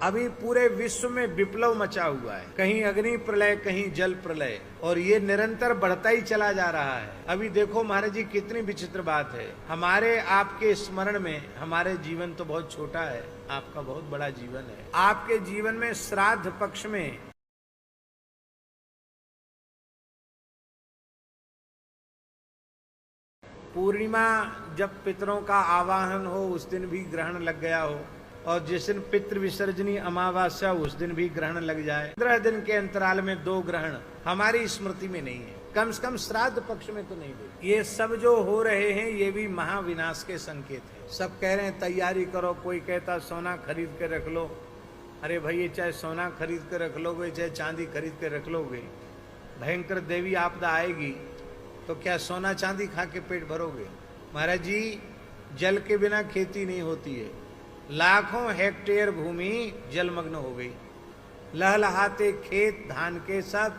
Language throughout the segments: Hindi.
अभी पूरे विश्व में विप्लव मचा हुआ है, कहीं अग्नि प्रलय, कहीं जल प्रलय, और ये निरंतर बढ़ता ही चला जा रहा है। अभी देखो महाराज जी, कितनी विचित्र बात है। हमारे आपके स्मरण में हमारे जीवन तो बहुत छोटा है, आपका बहुत बड़ा जीवन है। आपके जीवन में श्राद्ध पक्ष में पूर्णिमा, जब पितरों का आवाहन हो उस दिन भी ग्रहण लग गया हो, और जिस दिन पितृ विसर्जनी अमावस्या उस दिन भी ग्रहण लग जाए, 15 दिन के अंतराल में 2 ग्रहण हमारी स्मृति में नहीं है, कम से कम श्राद्ध पक्ष में तो नहीं दे। ये सब जो हो रहे हैं ये भी महाविनाश के संकेत है। सब कह रहे हैं तैयारी करो, कोई कहता सोना खरीद के रख लो। अरे भाई, चाहे सोना खरीद के रख लोगे, चाहे चांदी खरीद के रख लोगे, भयंकर देवी आपदा आएगी तो क्या सोना चांदी खा के पेट भरोगे? महाराज जी, जल के बिना खेती नहीं होती है। लाखों हेक्टेयर भूमि जलमग्न हो गई, लहलहाते खेत धान के सब,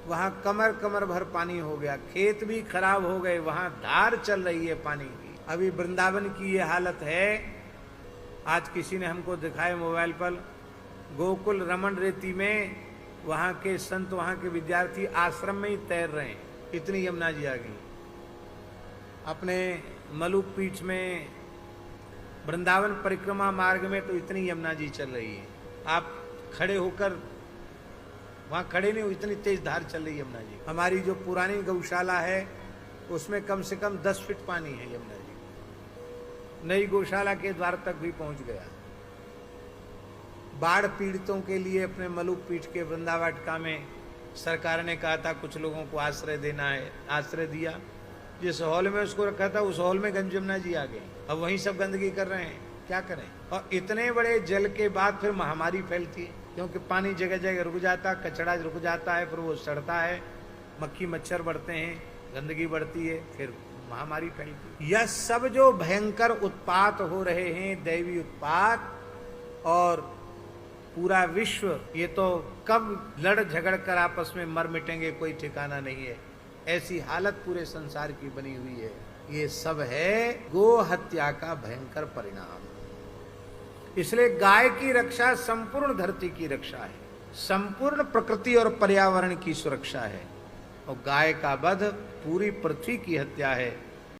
वहां कमर कमर भर पानी हो गया, खेत भी खराब हो गए, वहां धार चल रही है पानी की। अभी वृंदावन की ये हालत है। आज किसी ने हमको दिखाया मोबाइल पर, गोकुल रमन रेती में वहां के संत, वहां के विद्यार्थी आश्रम में ही तैर रहे हैं, इतनी यमुना जी आ गई। अपने मलुक पीठ में, वृंदावन परिक्रमा मार्ग में तो इतनी यमुना जी चल रही है, आप खड़े होकर वहां खड़े नहीं हो, इतनी तेज धार चल रही है यमुना जी। हमारी जो पुरानी गौशाला है उसमें कम से कम 10 फीट पानी है यमुना जी। नई गौशाला के द्वार तक भी पहुंच गया। बाढ़ पीड़ितों के लिए अपने मलुक पीठ के वृंदावाटिका में सरकार ने कहा था कुछ लोगों को आश्रय देना है, आश्रय दिया। जिस हॉल में उसको रखा था उस हॉल में गंज यमुना जी आ गई, अब वहीं सब गंदगी कर रहे हैं, क्या करें। और इतने बड़े जल के बाद फिर महामारी फैलती है, क्योंकि पानी जगह जगह रुक जाता, कचरा रुक जाता है, फिर वो सड़ता है, मक्खी मच्छर बढ़ते हैं, गंदगी बढ़ती है, फिर महामारी फैलती है। यह सब जो भयंकर उत्पात हो रहे हैं, दैवी उत्पात, और पूरा विश्व, ये तो कब लड़ झगड़ कर आपस में मर मिटेंगे कोई ठिकाना नहीं है। ऐसी हालत पूरे संसार की बनी हुई है। ये सब है गो हत्या का भयंकर परिणाम। इसलिए गाय की रक्षा संपूर्ण धरती की रक्षा है, संपूर्ण प्रकृति और पर्यावरण की सुरक्षा है, और गाय का वध पूरी पृथ्वी की हत्या है।